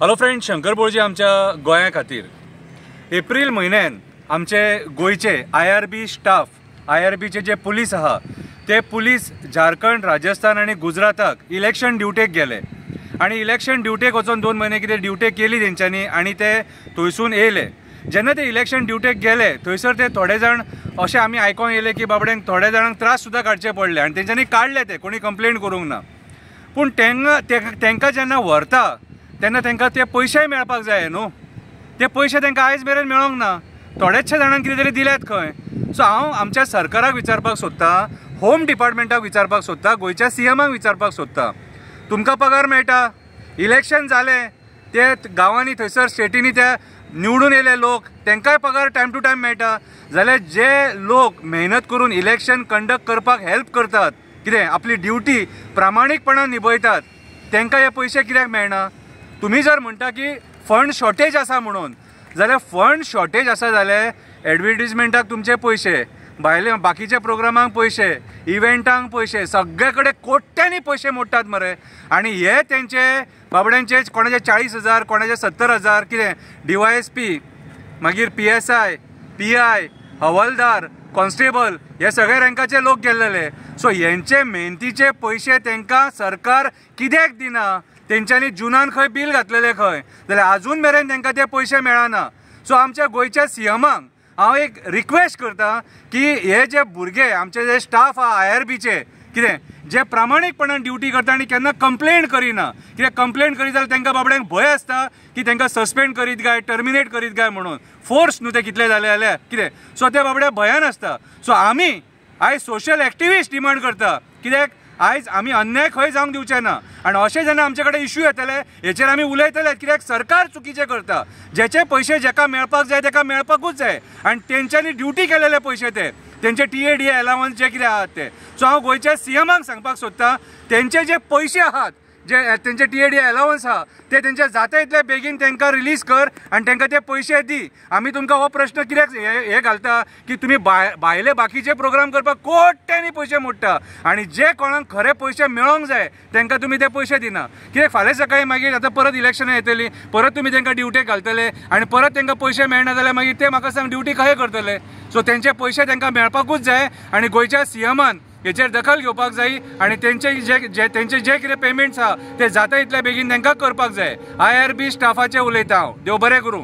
Hello friend, Shankar बोळजी आमच्या गोंया खातीर एप्रील म्हयन्यान आमचे गोयचे IRB स्टाफ, IRBचे जे पुलीस आहा ते पुलीस झारखंड, राजस्थान आणि गुजराताक इलेक्शन ड्युटेक गेले आणि इलेक्शन ड्युटेक वचून 2 महिने कितें ड्युटेक केली तेंच्यांनी आणि ते थंयसून येयले। जेन्ना ते इलेक्शन ड्युटेक गेले थंयसर ते थोडे जाण अशें आमी आयकोंक येयले की बाबड्यांक थोड्या जाणांक त्रास सुद्दां काडचे पडले आणि तेंच्यांनी काडले, ते कोणी कंप्लेंट करूंक ना। पूण तेंकां जेन्ना व्हरता तेन्ना तेंकां ते पयशे मेळपाक जाय न्हू, ते पयशे तेंकां आयज मेरेन मेळोंक ना। थोडेचशे जाणांक कितें तरी दिल्यात खंय। सो हांव आमच्या सरकाराक विचारपाक सोदतां, होम डिपार्टमेंटाक विचारपाक सोदतां, गोंयच्या CMाक विचारपाक सोदतां, तुमकां पगार मेळटा? इलेक्शन जालें ते गांवांनी थंयसर स्टेटीनी त्या निवडून येयले लोक तेंकांय पगार टायम टू टायम मेळटा जाल्यार जे लोक मेहनत करून इलेक्शन कंडक्ट करपाक हेल्प करतात, कितें आपली ड्युटी प्रामाणीकपणान निभयतात, तेंकां हे पयशे कित्याक मेळना? तुम्ही जर म्हणटा की फंड शॉर्टेज आसा म्हणून, जाल्यार फंड शॉर्टेज आसा जाल्यार एडवर्टिजमेंटाक तुमचे पयशे, भायले बाकीच्या प्रोग्रामांक पयशे, इव्हेंटांक पयशे, सगळे कडेन कोट्यांनी पयशे मोडटात मरे। आणि हे तेंचे बाबड्यांचे कोणाचे 40,000, कोणाचे 70,000, कितें DYSP, मागीर PSI, PI, हवालदार, कॉन्स्टेबल हे सगळे रँकाचे लोक गेल्लेले। सो हेंचे मेहनतीचे पयशे तेंकां सरकार कित्याक दिना? तेंच्यांनी जुनान खंय बील घातलेले खंय, जाल्यार आजून मेरेन तेंकां ते पयशे मेळना। सो आमच्या गोंयच्या CMाक हांव एक रिक्वेस्ट करता की हे जे भुरगे आमचे जे स्टाफ आहा IRBचे, कितें जे प्रामाणीकपणान ड्युटी करता आणि केन्ना कंप्लेंट करिना, कित्याक कंप्लेंट करीत जाल्यार तेंकां बाबड्यांक भंय आसता की तेंकां सस्पेंड करीत काय, टर्मिनेट करीत काय म्हणून, फोर्स न्हू ते कितले जाले जाल्यार कितें। सो ते बाबडे भंयान आसता। सो आमी आयज सोशल एक्टिविस्ट डिमांड करता, कित्याक आयज आमी अन्याय खंय जावंक दिवचे ना आणि अशें जेन्ना आमचे कडेन इश्यू येतले हेचेर आमी उलयतले, कित्याक सरकार चुकीचें करता। जेचे पयशे जेका मेळपाक जाय तेका मेळपाकूच जाय आणि तेंच्यांनी ड्युटी केलेले पयशे तेंचे TADA अलावन्स जे कितें आहात ते। सो हांव गोंयच्या CMाक सांगपाक सोदतां, तेंचे जे पयशे आहात, जे तेंचे TADA अलावन्स आहा ते तेंचे जाता इतले बेगीन तेंकां रिलीज कर आणि तेंकां ते पयशे दी। आमी तुमकां हो प्रश्न कित्याक हे घालता की तुमी भायले बाकीचे प्रोग्राम करपाक कोट्यांनी पयशे मोडटा आणि जे कोणाक खरे पयशे मेळोंक जाय तेंकां तुमी ते पयशे दिना। कित्याक फाल्यां सकाळी मागीर आतां परत इलेक्शनां येतलीं, परत तुमी तेंकां ड्युटेक घालतले आणि परत तेंकां पयशे मेळना जाल्यार मागीर ते म्हाका सांग ड्युटी खंय करतले? सो तेंचे पयशे तेंकां मेळपाकूच जाय आणि गोंयच्या CMान हेचेर दखल घेवपाक जाय आणि तेंचे जे कितें पेमेंट्स आहा ते जाता इतले बेगीन तेंकां करपाक जाय। IRB स्टाफाचे उलयता हांव, देव बरें करूं।